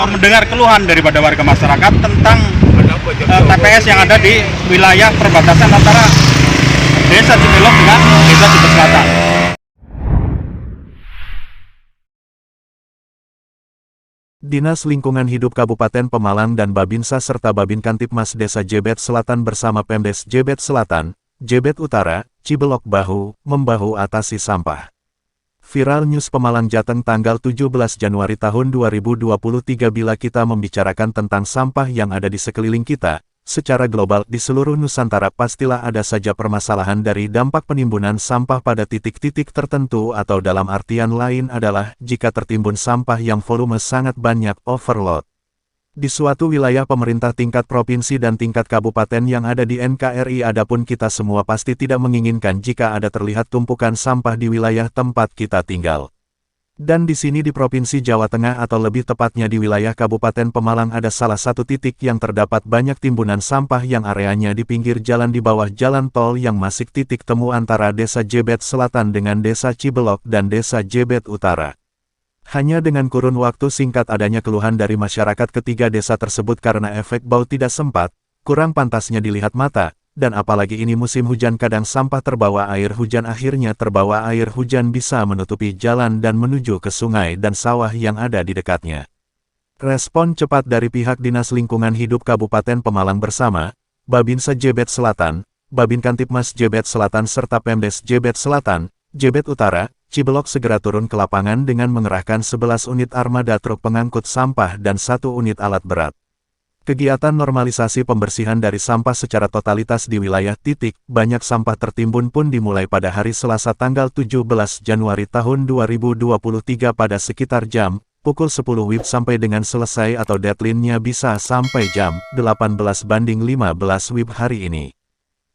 mendengar keluhan daripada warga masyarakat tentang TPS yang ada di wilayah perbatasan antara Desa Cibelok dengan Desa Jebet Selatan. Dinas Lingkungan Hidup Kabupaten Pemalang dan Babinsa serta Babin Kantipmas Desa Jebet Selatan bersama Pemdes Jebet Selatan, Jebet Utara, Cibelok bahu-membahu atasi sampah. Viral News Pemalang Jateng tanggal 17 Januari tahun 2023. Bila kita membicarakan tentang sampah yang ada di sekeliling kita, secara global di seluruh Nusantara pastilah ada saja permasalahan dari dampak penimbunan sampah pada titik-titik tertentu atau dalam artian lain adalah jika tertimbun sampah yang volume sangat banyak overload. Di suatu wilayah pemerintah tingkat provinsi dan tingkat kabupaten yang ada di NKRI, adapun kita semua pasti tidak menginginkan jika ada terlihat tumpukan sampah di wilayah tempat kita tinggal. Dan di sini di Provinsi Jawa Tengah atau lebih tepatnya di wilayah Kabupaten Pemalang ada salah satu titik yang terdapat banyak timbunan sampah yang areanya di pinggir jalan di bawah jalan tol yang masih titik temu antara Desa Jebet Selatan dengan Desa Cibelok dan Desa Jebet Utara. Hanya dengan kurun waktu singkat adanya keluhan dari masyarakat ketiga desa tersebut karena efek bau tidak sempat, kurang pantasnya dilihat mata, dan apalagi ini musim hujan kadang sampah terbawa air hujan akhirnya terbawa air hujan bisa menutupi jalan dan menuju ke sungai dan sawah yang ada di dekatnya. Respon cepat dari pihak Dinas Lingkungan Hidup Kabupaten Pemalang bersama Babinsa Jebet Selatan, Babin Kantipmas Jebet Selatan serta Pemdes Jebet Selatan, Jebet Utara, Cibelok segera turun ke lapangan dengan mengerahkan 11 unit armada truk pengangkut sampah dan 1 unit alat berat. Kegiatan normalisasi pembersihan dari sampah secara totalitas di wilayah titik banyak sampah tertimbun pun dimulai pada hari Selasa tanggal 17 Januari tahun 2023 pada sekitar jam pukul 10 WIB sampai dengan selesai atau deadline-nya bisa sampai jam 18:15 WIB hari ini.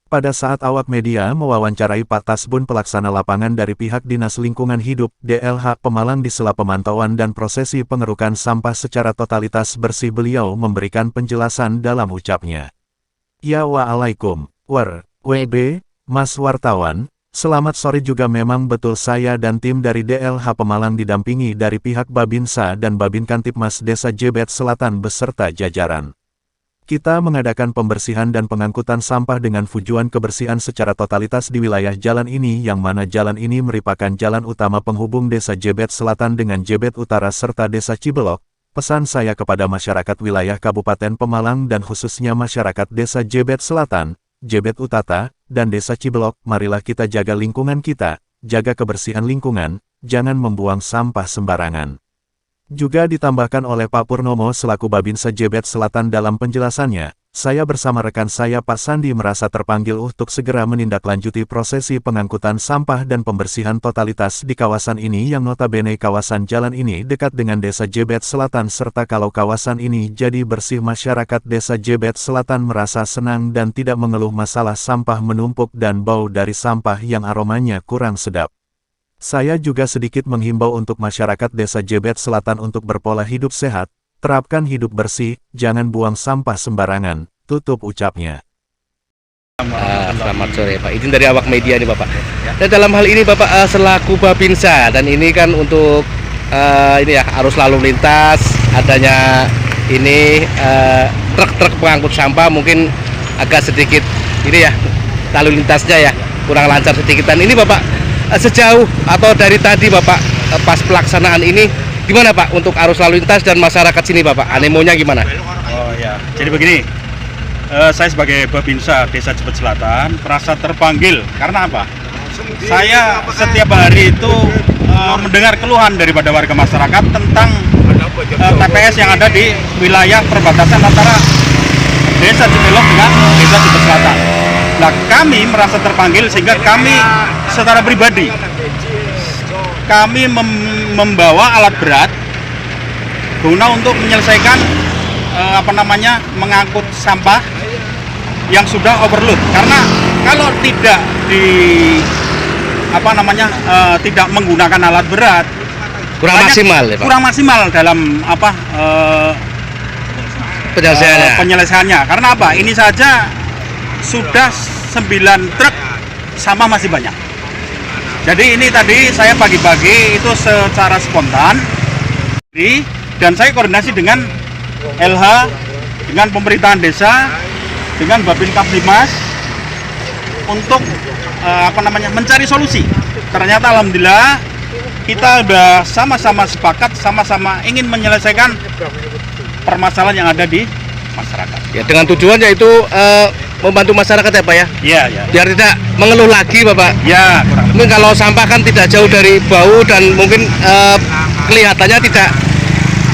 Pada saat awak media mewawancarai Pak Tasbun pelaksana lapangan dari pihak Dinas Lingkungan Hidup DLH Pemalang di sela pemantauan dan prosesi pengerukan sampah secara totalitas bersih, beliau memberikan penjelasan dalam ucapnya. Ya waalaikum, WB, Mas wartawan, selamat sore juga memang betul saya dan tim dari DLH Pemalang didampingi dari pihak Babinsa dan Babin Kantipmas Desa Jebet Selatan beserta jajaran. Kita mengadakan pembersihan dan pengangkutan sampah dengan tujuan kebersihan secara totalitas di wilayah jalan ini yang mana jalan ini merupakan jalan utama penghubung Desa Jebet Selatan dengan Jebet Utara serta Desa Cibelok. Pesan saya kepada masyarakat wilayah Kabupaten Pemalang dan khususnya masyarakat Desa Jebet Selatan, Jebet Utara, dan Desa Cibelok, marilah kita jaga lingkungan kita, jaga kebersihan lingkungan, jangan membuang sampah sembarangan. Juga ditambahkan oleh Pak Purnomo selaku Babinsa Jebet Selatan dalam penjelasannya, saya bersama rekan saya Pak Sandi merasa terpanggil untuk segera menindaklanjuti prosesi pengangkutan sampah dan pembersihan totalitas di kawasan ini yang notabene kawasan jalan ini dekat dengan Desa Jebet Selatan serta kalau kawasan ini jadi bersih masyarakat Desa Jebet Selatan merasa senang dan tidak mengeluh masalah sampah menumpuk dan bau dari sampah yang aromanya kurang sedap. Saya juga sedikit menghimbau untuk masyarakat Desa Jebet Selatan untuk berpola hidup sehat, terapkan hidup bersih, jangan buang sampah sembarangan, tutup ucapnya. Selamat sore Pak, izin dari awak media nih Bapak. Dan dalam hal ini Bapak selaku Babinsa, dan ini kan untuk ini ya arus lalu lintas, adanya ini truk-truk pengangkut sampah mungkin agak sedikit ini ya lalu lintasnya ya kurang lancar sedikit. Dan ini Bapak sejauh atau dari tadi Bapak pas pelaksanaan ini gimana Pak untuk arus lalu lintas dan masyarakat sini Bapak, animonya gimana? Oh ya, jadi begini, saya sebagai Babinsa Desa Jebet Selatan merasa terpanggil karena apa? Saya setiap hari itu mendengar keluhan daripada warga masyarakat tentang TPS yang ada di wilayah perbatasan antara Desa Cibelok dengan Desa Jebet Selatan. Nah, kami merasa terpanggil sehingga kami secara pribadi kami membawa alat berat guna untuk menyelesaikan mengangkut sampah yang sudah overload. Karena kalau tidak tidak menggunakan alat berat Kurang maksimal ya Pak? Kurang maksimal dalam penyelesaiannya. Karena apa? Ini saja sudah 9 truk sampah masih banyak. Jadi ini tadi saya pagi-pagi itu secara spontan dan saya koordinasi dengan LH, dengan pemerintahan desa, dengan Babin Kamtibmas untuk mencari solusi. Ternyata alhamdulillah kita udah sama-sama sepakat, sama-sama ingin menyelesaikan permasalahan yang ada di masyarakat. Ya, dengan tujuan yaitu membantu masyarakat ya Pak ya? Iya, ya. Biar tidak mengeluh lagi Bapak. Ya, kurang lebih. Mungkin kalau sampah kan tidak jauh dari bau dan mungkin kelihatannya tidak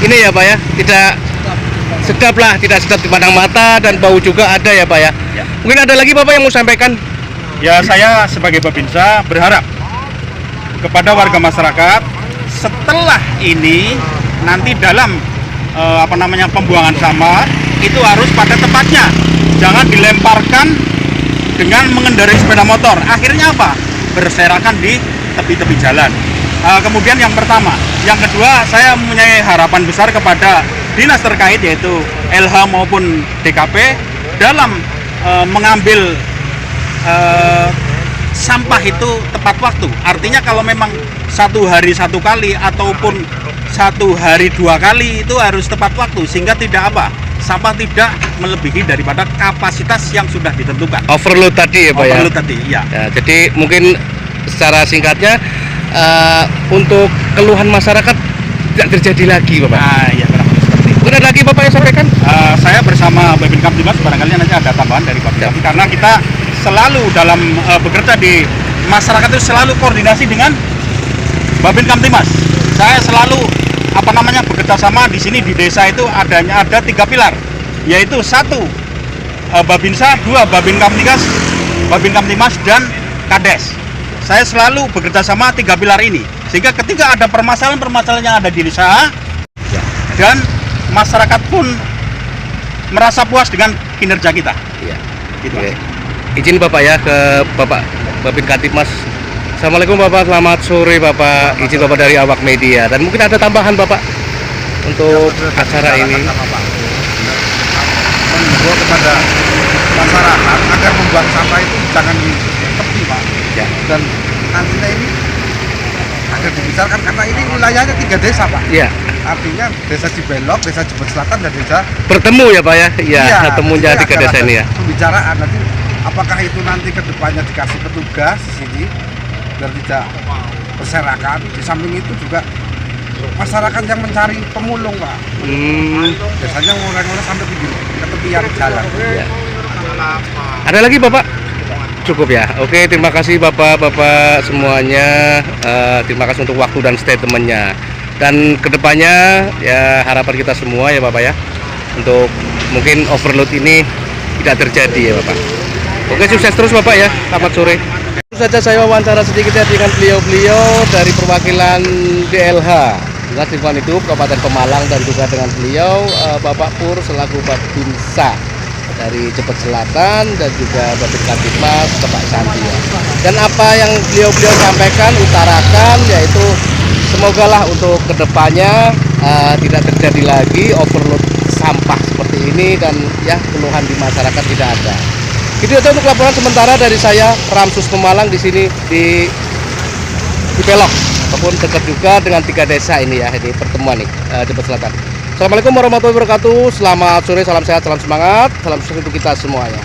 ini ya Pak ya, tidak sedap lah, tidak sedap dipandang mata dan bau juga ada ya Pak ya. Ya. Mungkin ada lagi Bapak yang mau sampaikan? Ya, saya sebagai Babinsa berharap kepada warga masyarakat setelah ini nanti dalam pembuangan sampah itu harus pada tempatnya, jangan dilemparkan dengan mengendarai sepeda motor. Akhirnya apa? Berserakan di tepi-tepi jalan. Kemudian yang pertama, yang kedua, saya mempunyai harapan besar kepada dinas terkait yaitu LH maupun DKP dalam mengambil sampah itu tepat waktu. Artinya kalau memang 1 hari 1 kali ataupun 1 hari 2 kali itu harus tepat waktu sehingga sampah tidak melebihi daripada kapasitas yang sudah ditentukan. Overload tadi ya Pak ya? Overload tadi, ya. Ya, jadi mungkin secara singkatnya untuk keluhan masyarakat tidak terjadi lagi Bapak. Nah, ya kurang lebih seperti itu. Mungkin ada lagi Bapak yang sampaikan? Saya bersama Babin Kamtibmas barangkali nanti ada tambahan dari Babin Kamtibmas karena kita selalu dalam bekerja di masyarakat itu selalu koordinasi dengan Babin Kamtibmas. Saya selalu bekerja sama di sini di desa itu ada 3 pilar, yaitu 1 Babinsa, 2 Babin Kamtibmas dan Kades. Saya selalu bekerja sama 3 pilar ini sehingga ketika ada permasalahan yang ada di desa dan masyarakat pun merasa puas dengan kinerja kita. Iya. Gitu. Oke. Izin Bapak ya ke Bapak Babin Kamtibmas. Assalamualaikum Bapak, selamat sore Bapak. Izin Bapak dari awak media dan mungkin ada tambahan Bapak untuk acara ini. Menghimbau kepada masyarakat agar membuang sampah itu jangan di tepi Pak. Ya. Dan nantinya ini agar dibicarakan karena ini wilayahnya 3 desa Pak. Iya. Artinya desa Cibelok, desa Jebet Selatan dan desa Bertemu ya Pak ya? Iya, temunya 3 desa ini ya. Pembicaraan nanti apakah itu nanti kedepannya dikasih petugas di sini biar tidak berserakan. Di samping itu juga masyarakat yang mencari pemulung Pak. Biasanya orang-orang sampai ke tepian jalan. Ya. Ada lagi Bapak? Cukup ya. Oke, terima kasih Bapak-bapak semuanya. Terima kasih untuk waktu dan statementnya. Dan kedepannya ya harapan kita semua ya Bapak ya, untuk mungkin overload ini tidak terjadi ya Bapak. Oke, sukses terus Bapak ya. Selamat sore. Terus saja saya wawancara sedikit ya dengan beliau-beliau dari perwakilan DLH Dinas Lingkungan Hidup Kabupaten Pemalang dan juga dengan beliau Bapak Pur selaku Babinsa dari Jebet Selatan dan juga Babin Kamtibmas Bapak Sandi ya. Dan apa yang beliau-beliau sampaikan, utarakan yaitu semogalah untuk kedepannya tidak terjadi lagi overload sampah seperti ini dan ya keluhan di masyarakat tidak ada. Itu aja untuk laporan sementara dari saya Ramsus Pemalang di sini di Pelok ataupun dekat juga dengan 3 desa ini ya, ini pertemuan nih Jebet Selatan. Assalamualaikum warahmatullahi wabarakatuh. Selamat sore, salam sehat, salam semangat, salam sukses untuk kita semuanya.